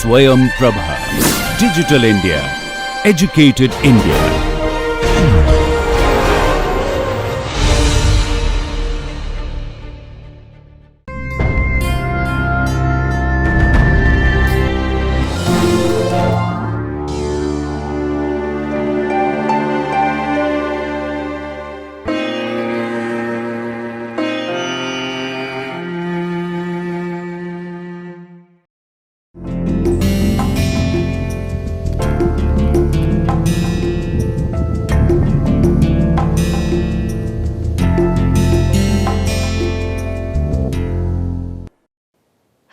Swayam Prabha. Digital India. Educated India.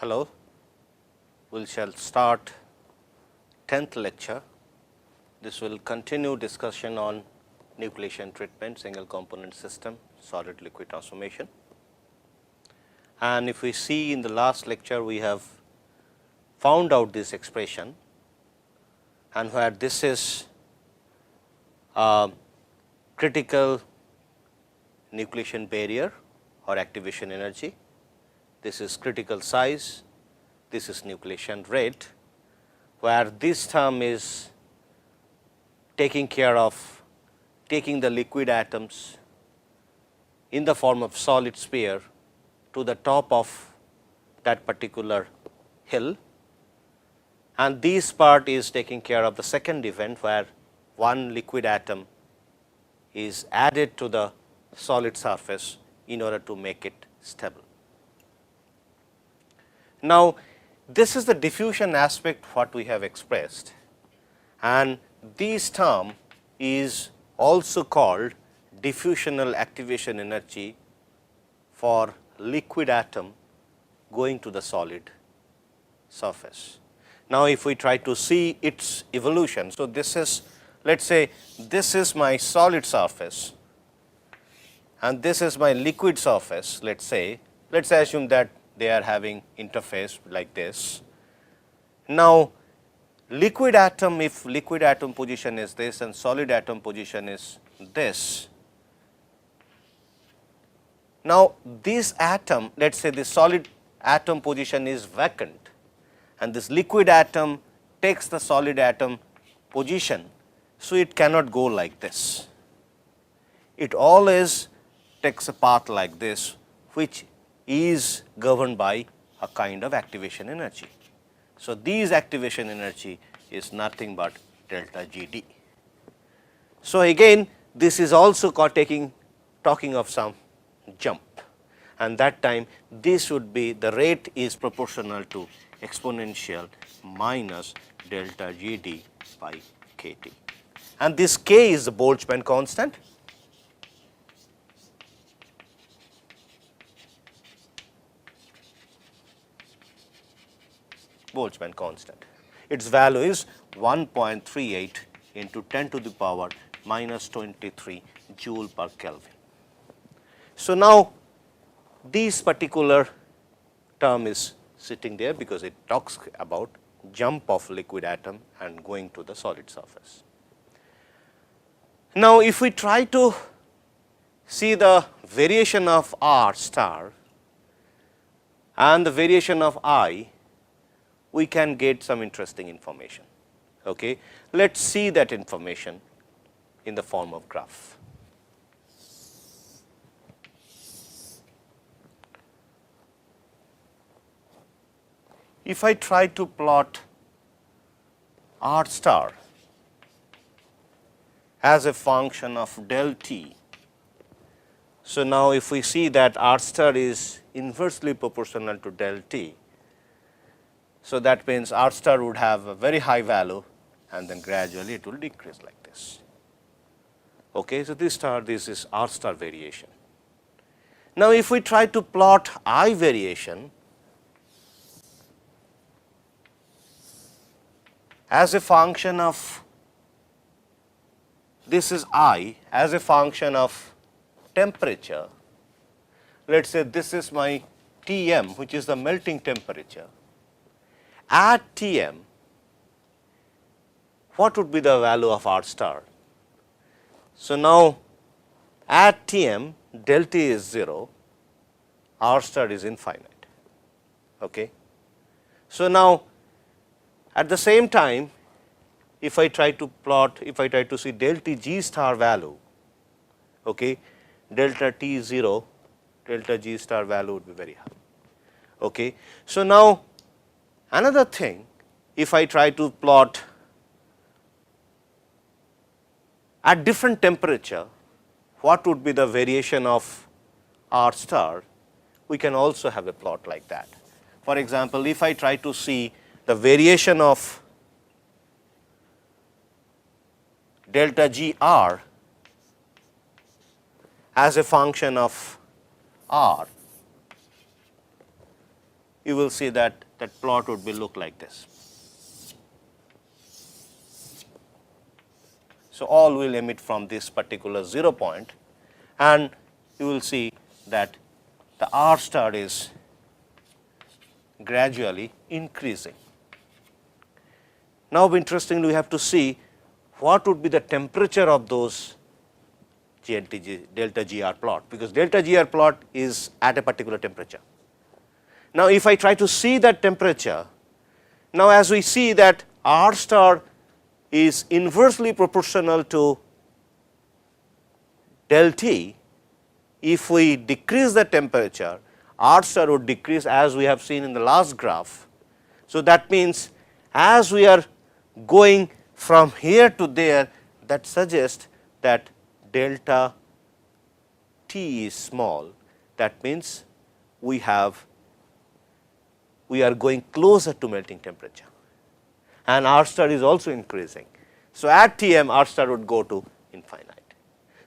Hello, we shall start 10th lecture. This will continue discussion on nucleation treatment, single component system, solid liquid transformation. And if we see in the last lecture, we have found out this expression, and where this is critical nucleation barrier or activation energy. This is critical size, this is nucleation rate, where this term is taking care of taking the liquid atoms in the form of solid sphere to the top of that particular hill, and this part is taking care of the second event, where one liquid atom is added to the solid surface in order to make it stable. Now, this is the diffusion aspect what we have expressed, and this term is also called diffusional activation energy for liquid atom going to the solid surface. Now, if we try to see its evolution, so this is, let us say this is my solid surface and this is my liquid surface. Let us assume that they are having interface like this. Now, liquid atom, if liquid atom position is this and solid atom position is this. Now, this atom, let us say this solid atom position is vacant and this liquid atom takes the solid atom position. So, it cannot go like this. It always takes a path like this, which is governed by a kind of activation energy. So, these activation energy is nothing but delta GD. So, again this is also talking of some jump, and that time this would be the rate is proportional to exponential minus delta GD by kT, and this k is the Boltzmann constant. Boltzmann constant. Its value is 1.38 into 10 to the power minus 23 joule per Kelvin. So, now this particular term is sitting there because it talks about jump of liquid atom and going to the solid surface. Now, if we try to see the variation of R star and the variation of I, we can get some interesting information. Okay. Let us see that information in the form of graph. If I try to plot R star as a function of del t, so now if we see that R star is inversely proportional to del t, so that means R star would have a very high value and then gradually it will decrease like this. Okay, so this is R star variation. Now, if we try to plot I variation as a function of, this is I as a function of temperature, let us say this is my Tm, which is the melting temperature. At Tm, what would be the value of R star? So, now at Tm del T is 0, R star is infinite. Okay. So, now At the same time, if I try to plot, if I try to see delta G star value, okay, delta T 0, delta G star value would be very high. Okay. So, now another thing, if I try to plot at different temperature, what would be the variation of R star, we can also have a plot like that. For example, if I try to see the variation of delta G R as a function of R, you will see that that plot would be look like this. So, all will emit from this particular 0 point, and you will see that the R star is gradually increasing. Now, interestingly, we have to see what would be the temperature of those delta GR plot, because delta GR plot is at a particular temperature. Now, if I try to see that temperature, now as we see that R star is inversely proportional to del T, if we decrease the temperature, R star would decrease as we have seen in the last graph. So, that means as we are going from here to there, that suggests that delta T is small. That means we are going closer to melting temperature, and R star is also increasing. So, at Tm, R star would go to infinite.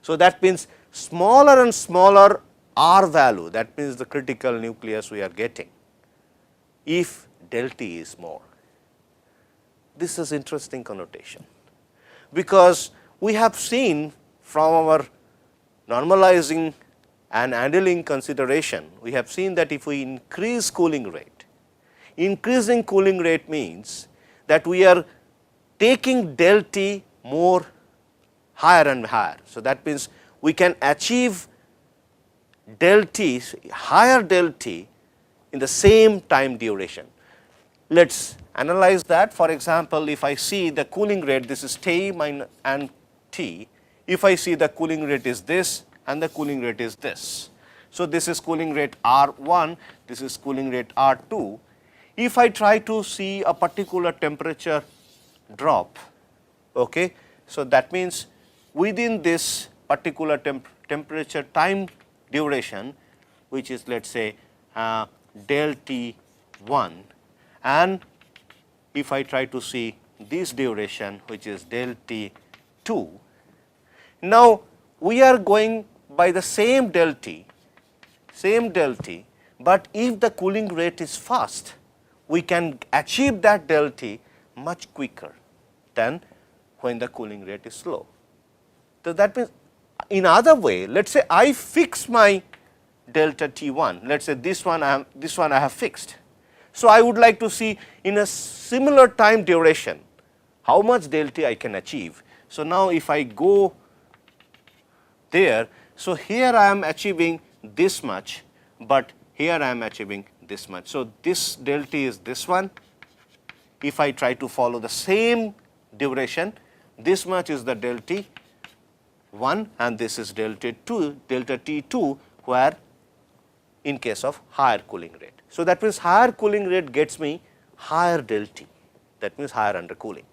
So, that means smaller and smaller R value, that means the critical nucleus we are getting, if del T is more. This is interesting connotation, because we have seen from our normalizing and annealing consideration, we have seen that if we increase cooling rate, increasing cooling rate means that we are taking del T more higher and higher. So, that means we can achieve del T, higher del T in the same time duration. Let us analyze that. For example, if I see the cooling rate, this is T and T, if I see the cooling rate is this and the cooling rate is this. So, this is cooling rate R1, this is cooling rate R2. If I try to see a particular temperature drop, okay, so that means within this particular temperature time duration, which is let us say del T1, and if I try to see this duration, which is del T2. Now, we are going by the same del T, but if the cooling rate is fast, we can achieve that del T much quicker than when the cooling rate is slow. So, that means in other way, let us say I fix my delta T1, let us say this one I have fixed. So, I would like to see in a similar time duration how much del T I can achieve. So, now if I go there, so here I am achieving this much, but here I am achieving this much. So, this del T is this one. If I try to follow the same duration, this much is the del T1 and this is delta T2, where in case of higher cooling rate. So, that means higher cooling rate gets me higher del T, that means higher undercooling.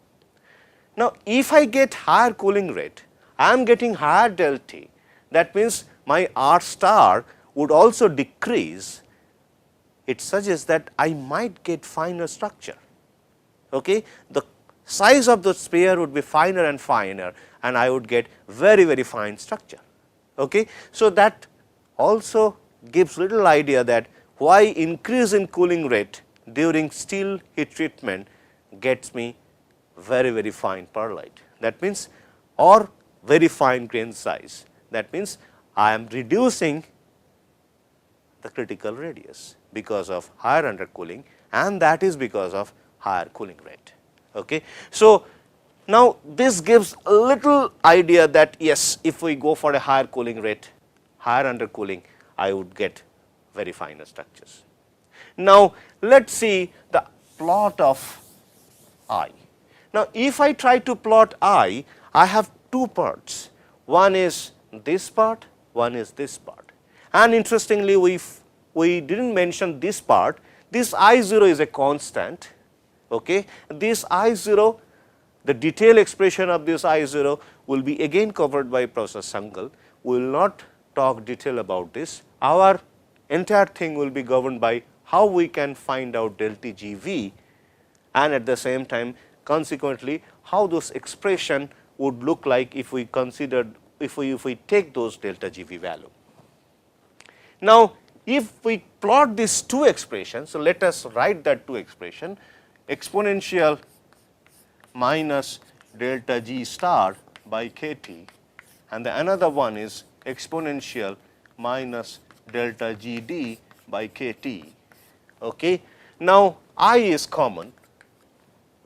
Now, if I get higher cooling rate, I am getting higher del T, that means my R star would also decrease. It suggests that I might get finer structure. Okay? The size of the sphere would be finer and finer, and I would get very, very fine structure. Okay? So, that also gives little idea that why increase in cooling rate during steel heat treatment gets me very, very fine pearlite. That means, or very fine grain size. That means, I am reducing the critical radius because of higher undercooling, and that is because of higher cooling rate. Okay. So, now this gives a little idea that yes, if we go for a higher cooling rate, higher undercooling, I would get very finer structures. Now, let us see the plot of I. Now, if I try to plot I have two parts. One is this part, one is this part. And interestingly, we did not mention this part. This I0 is a constant. Okay. This I0, the detailed expression of this I0 will be again covered by Professor Sangal. We will not talk detail about this. Our entire thing will be governed by how we can find out delta GV, and at the same time consequently how this expression would look like if we considered, if we take those delta GV value. Now, if we plot these two expressions, so let us write that two expression, exponential minus delta G star by kT, and the another one is exponential minus delta GD by kT. Okay. Now, I is common,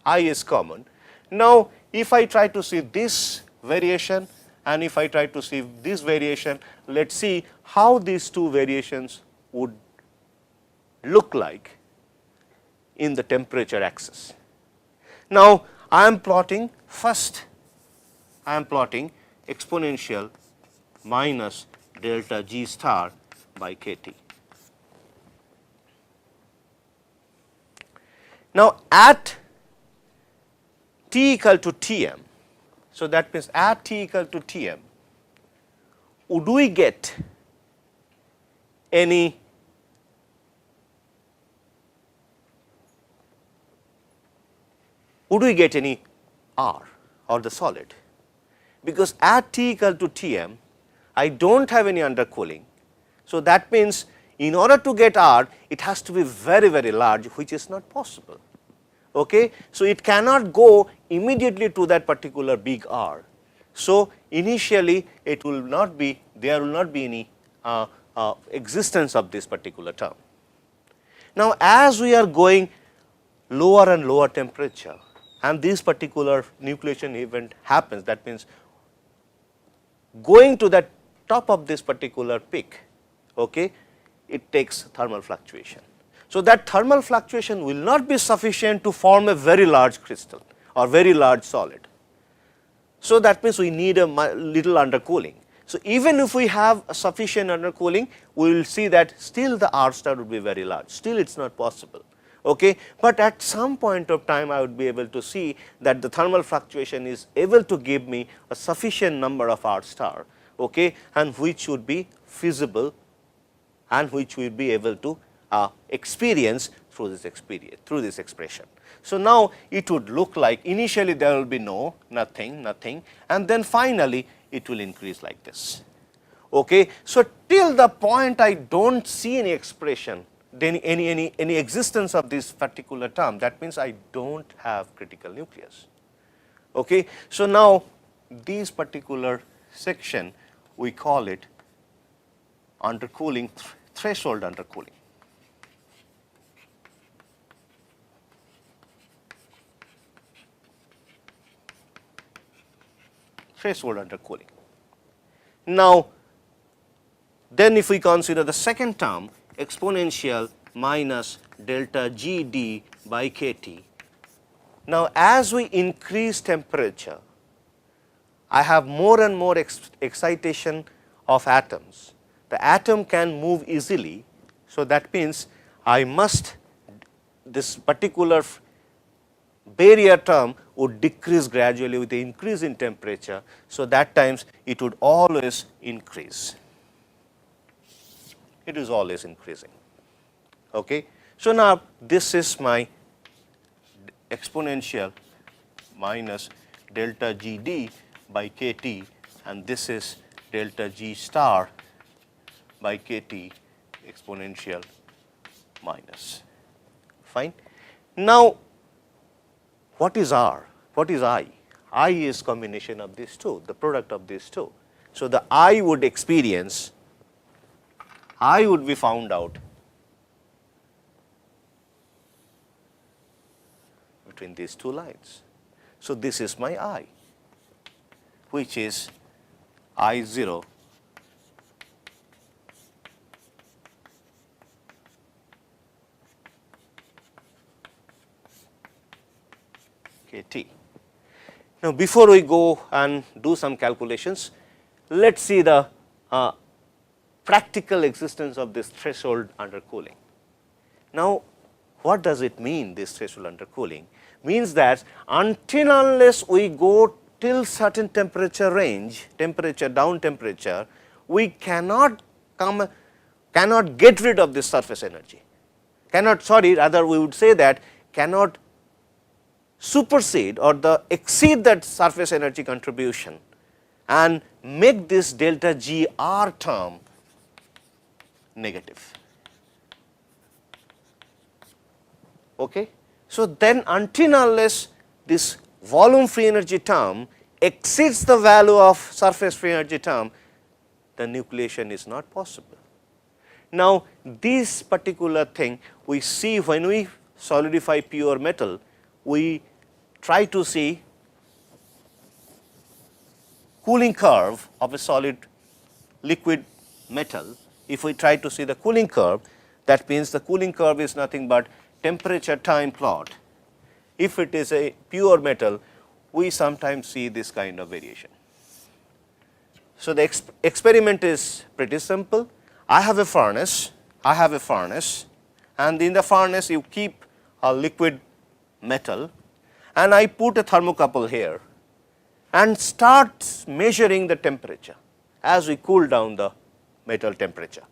I is common. Now, if I try to see this variation and if I try to see this variation, let us see how these two variations would look like in the temperature axis. Now, I am plotting first, I am plotting exponential minus delta G star by kT. Now, at t equal to Tm, so that means at t equal to Tm, would we get any R or the solid? Because at t equal to Tm, I do not have any undercooling. So, that means in order to get R, it has to be very, very large, which is not possible. Okay. So, it cannot go immediately to that particular big R. So, initially it will not be, there will not be any existence of this particular term. Now, as we are going lower and lower temperature and this particular nucleation event happens, that means going to the top of this particular peak, okay, it takes thermal fluctuation. So, that thermal fluctuation will not be sufficient to form a very large crystal or very large solid. So, that means we need a little undercooling. So, even if we have a sufficient undercooling, we will see that still the R star would be very large, still it is not possible. Okay. But at some point of time I would be able to see that the thermal fluctuation is able to give me a sufficient number of R star, okay, and which would be feasible and which we will be able to experience through this expression. So, now it would look like initially there will be nothing, and then finally it will increase like this. Okay. So, till the point I do not see any expression, then any existence of this particular term, that means I do not have critical nucleus. Okay. So, now this particular section we call it undercooling, threshold undercooling. Threshold undercooling. Now, then if we consider the second term, exponential minus delta GD by kT. Now, as we increase temperature, I have more and more excitation of atoms. The atom can move easily. So, that means I must, this particular barrier term would decrease gradually with the increase in temperature. So, that times it would always increase, it is always increasing. Okay. So, now this is my exponential minus delta GD by kT, and this is delta G star by kT exponential minus. Fine. Now, what is R? What is I? I is combination of these two, the product of these two. So, the I would experience, I would be found out between these two lines. So, this is my I, which is I0 kT. Now, before we go and do some calculations, let us see the practical existence of this threshold undercooling. Now, what does it mean, this threshold undercooling? Means that until unless we go till certain temperature range, down temperature, we cannot get rid of this surface energy. Rather we would say that cannot supersede or exceed that surface energy contribution and make this delta G R term negative. Okay. So, then until unless this volume free energy term exceeds the value of surface free energy term, the nucleation is not possible. Now, this particular thing we see when we solidify pure metal, we try to see cooling curve of a solid liquid metal. If we try to see the cooling curve, that means the cooling curve is nothing but temperature time plot. If it is a pure metal, we sometimes see this kind of variation. So, the experiment is pretty simple. I have a furnace, and in the furnace you keep a liquid metal, and I put a thermocouple here and start measuring the temperature as we cool down the metal temperature,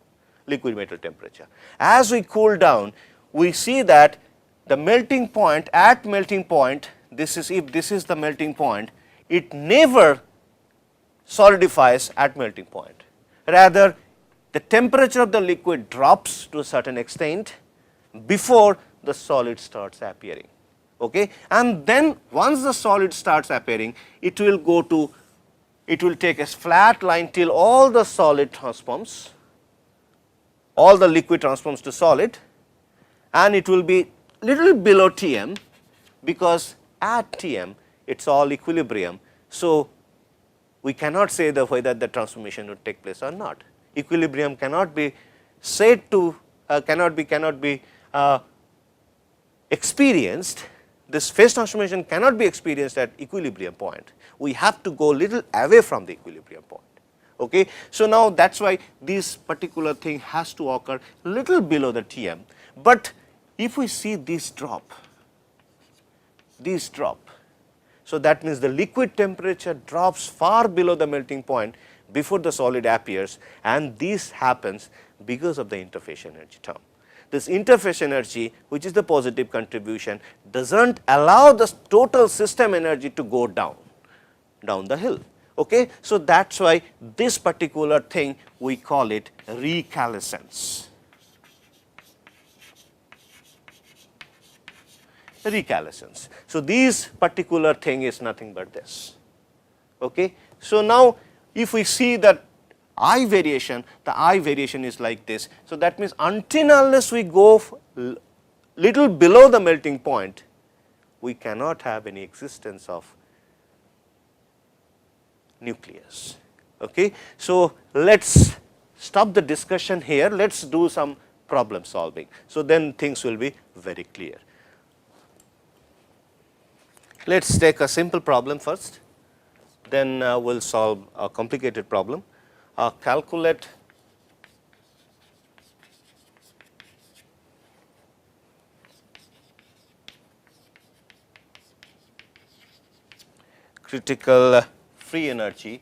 liquid metal temperature. As we cool down, we see that the melting point, at melting point, if this is the melting point, it never solidifies at melting point. Rather, the temperature of the liquid drops to a certain extent before the solid starts appearing. Okay? And then once the solid starts appearing, it will take a flat line till all the solid transforms, all the liquid transforms to solid, and it will be little below Tm, because at Tm it is all equilibrium. So, we cannot say whether the transformation would take place or not. Equilibrium cannot be said to cannot be experienced. This phase transformation cannot be experienced at equilibrium point. We have to go little away from the equilibrium point. Okay. So, now that is why this particular thing has to occur little below the Tm, but if we see this drop, so that means the liquid temperature drops far below the melting point before the solid appears, and this happens because of the interface energy term. This interface energy, which is the positive contribution, does not allow the total system energy to go down the hill. Okay? So, that is why this particular thing we call it recalescence. So, this particular thing is nothing but this. Okay? So, now if we see that I variation, the I variation is like this. So, that means until unless we go little below the melting point, we cannot have any existence of nucleus. Okay? So, let us stop the discussion here, let us do some problem solving. So, then things will be very clear. Let us take a simple problem first, then we will solve a complicated problem. Calculate critical free energy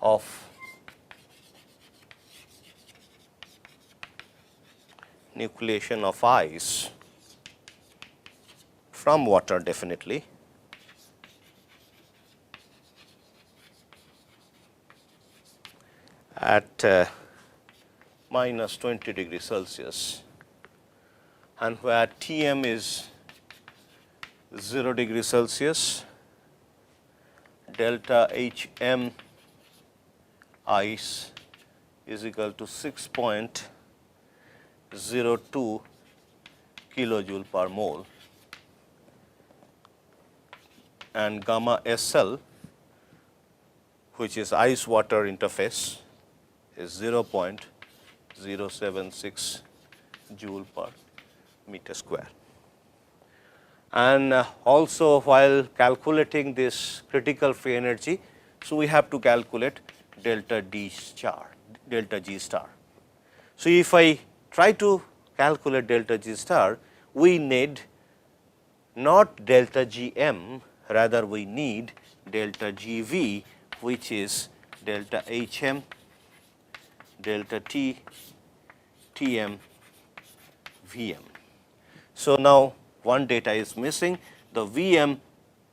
of nucleation of ice from water, definitely, at minus 20 degrees Celsius, and where Tm is 0 degrees Celsius, delta Hm ice is equal to 6.02 kilojoule per mole, and gamma SL, which is ice water interface, is 0.076 joule per meter square. And also while calculating this critical free energy, so we have to calculate delta D star, delta G star. So, if I try to calculate delta G star, we need not delta G m, rather we need delta G v, which is delta H m, delta T, T m, V m. So, now one data is missing, the V m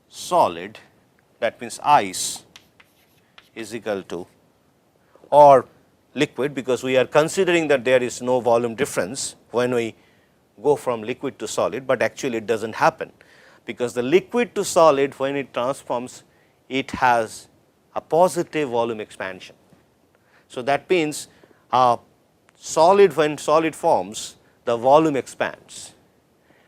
solid, that means ice, is equal to, or liquid, because we are considering that there is no volume difference when we go from liquid to solid, but actually it does not happen, because the liquid to solid, when it transforms, it has a positive volume expansion. So, that means solid, when solid forms, the volume expands,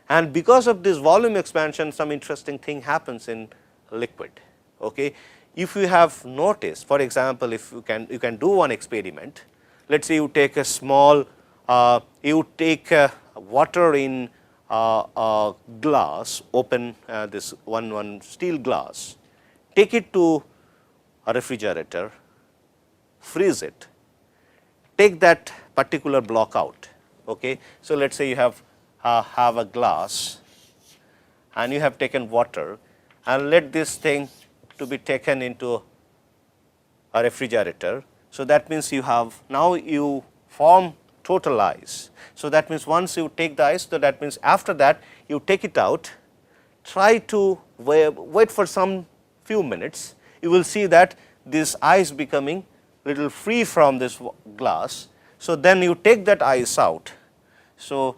and because of this volume expansion, some interesting thing happens in liquid. Okay. If you have noticed, for example, if you can do one experiment. Let us say you take a small, you take water in a glass, open this one steel glass, take it to a refrigerator, freeze it, take that particular block out. Okay. So, let us say you have a glass and you have taken water and let this thing to be taken into a refrigerator. So, that means you have now you form total ice. So, that means once you take the ice, so that means after that you take it out, try to wait for some few minutes, you will see that this ice becoming little free from this glass. So, then you take that ice out. So,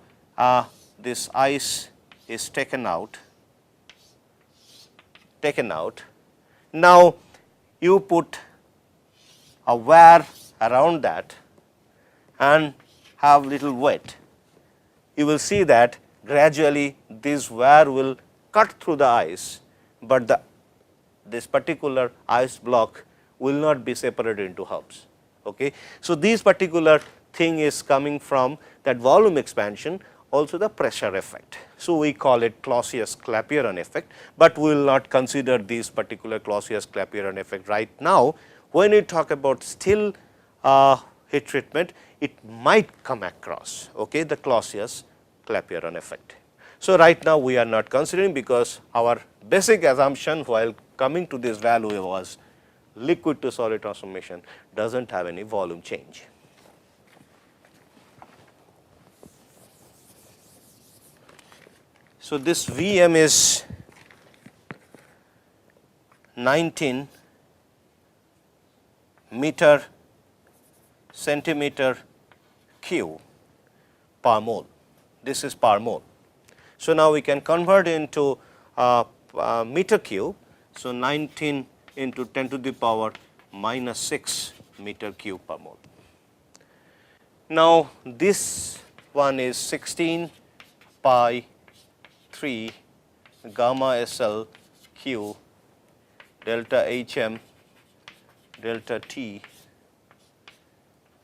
this ice is taken out. Now, you put a wire around that and have little wet. You will see that gradually this wire will cut through the ice, but this particular ice block will not be separated into halves. Okay. So, this particular thing is coming from that volume expansion, also the pressure effect. So, we call it Clausius-Clapeyron effect, but we will not consider this particular Clausius-Clapeyron effect right now. When we talk about still heat treatment, it might come across, okay, the Clausius-Clapeyron effect. So, right now we are not considering, because our basic assumption while coming to this value was liquid to solid transformation does not have any volume change. So, this V m is 19 meter centimeter cube per mole. This is per mole. So, now we can convert into meter cube. So, 19 into 10 to the power minus 6 meter cube per mole. Now, this one is 16 pi 3 gamma SL Q delta HM delta T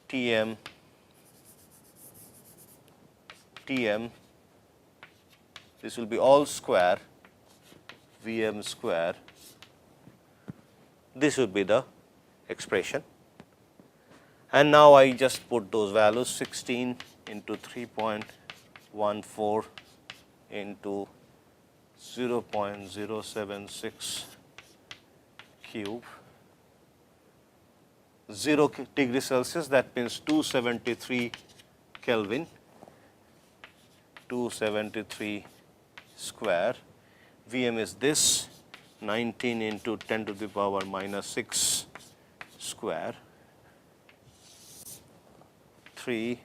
TM TM, this will be all square Vm square, this would be the expression. And now I just put those values 16 into 3.14 into 0.076 cube, 0 degree Celsius, that means 273 Kelvin, 273 square. Vm is this 19 into 10 to the power minus 6 square, 3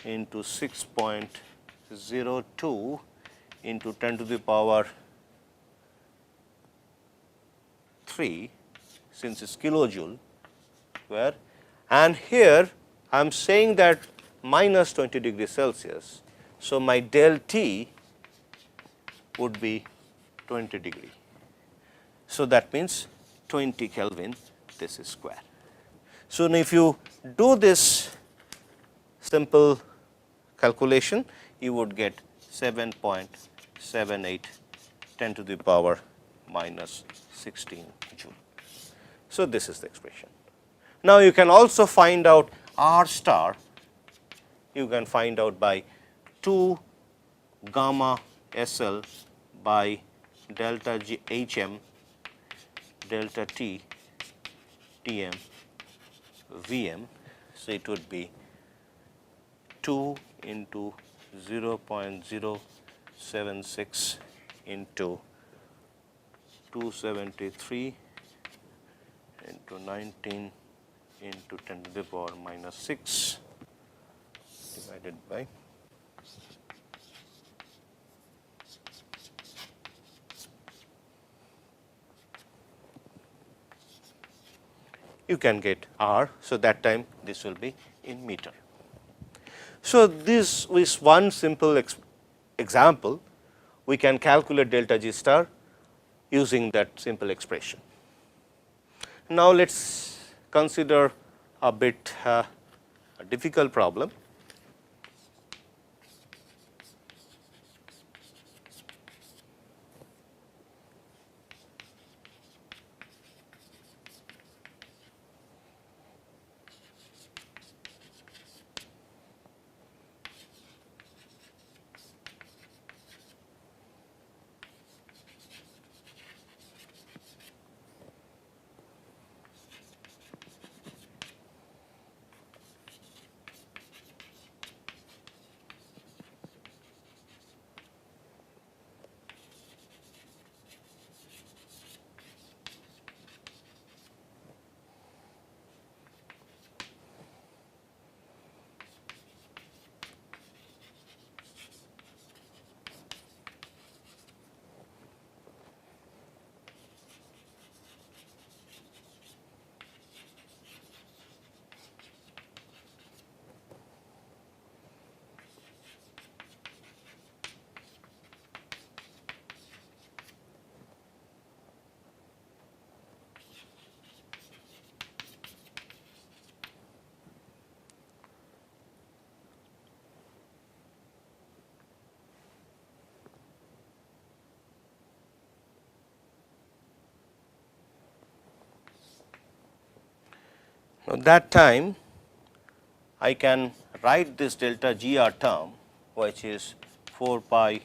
into 6.02 into 10 to the power 3, since it is kilojoule square, and here I am saying that minus 20 degree Celsius. So, my del T would be 20 degree. So, that means 20 Kelvin, this is square. So, now if you do this simple calculation, you would get 7.78 10 to the power minus 16 joule. So, this is the expression. Now, you can also find out R star, you can find out by 2 gamma SL by delta G HM delta T Tm Vm. So, it would be 2 into 0.076 into 273 into 19 into 10 to the power minus 6 divided by you can get R. So, that time this will be in meter. So, this is one simple example. We can calculate delta G star using that simple expression. Now, let us consider a bit a difficult problem. Now, that time I can write this delta G R term, which is 4 pi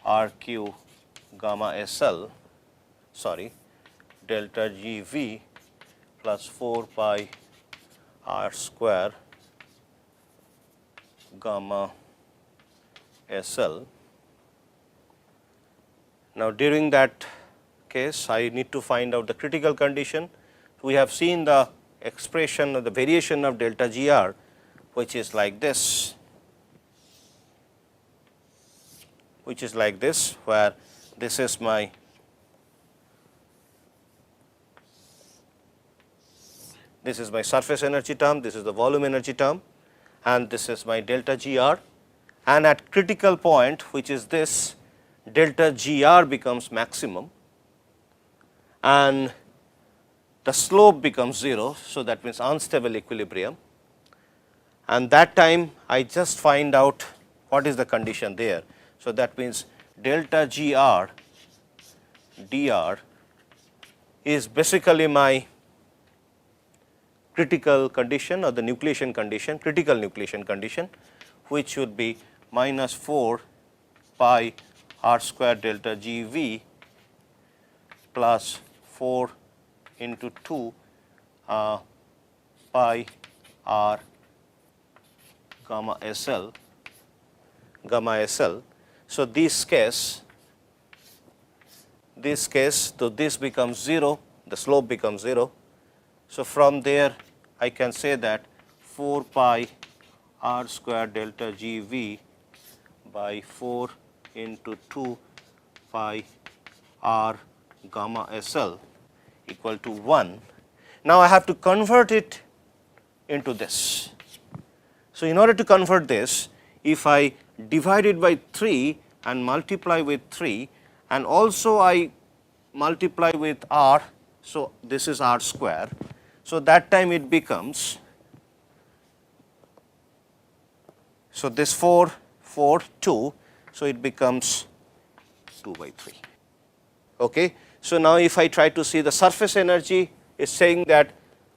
R q gamma S L, sorry, delta G V plus 4 pi R square gamma S L. Now, during that case, I need to find out the critical condition. We have seen the expression of the variation of delta G R, which is like this, where this is my surface energy term, this is the volume energy term, and this is my delta G R, and at critical point, which is this, delta G R becomes maximum and the slope becomes 0. So, that means unstable equilibrium, and that time I just find out what is the condition there. So, that means delta G R dr is basically my critical condition or the nucleation condition, critical nucleation condition, which would be minus 4 pi R square delta G V plus 4 into 2 pi R gamma S L. So, this case, so this becomes 0, the slope becomes 0. So, from there I can say that 4 pi R square delta G V by 4 into 2 pi R gamma S L equal to 1. Now, I have to convert it into this. So, in order to convert this, if I divide it by 3 and multiply with 3 and also I multiply with R, so this is R square. So, that time it becomes, so this 4 4, 2. So, it becomes 2 by 3. Okay. So, now if I try to see the surface energy, is saying that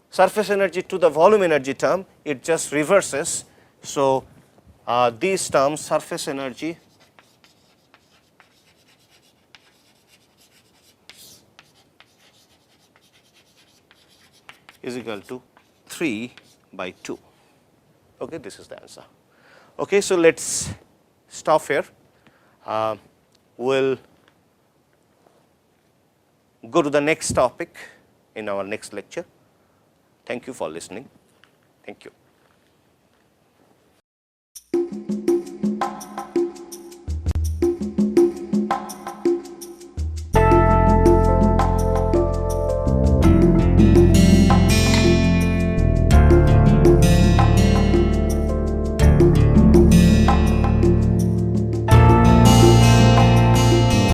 surface energy to the volume energy term, it just reverses. So, these terms surface energy is equal to 3 by 2. Okay, this is the answer. Okay, so let us stop here. We will go to the next topic in our next lecture. Thank you for listening. Thank you.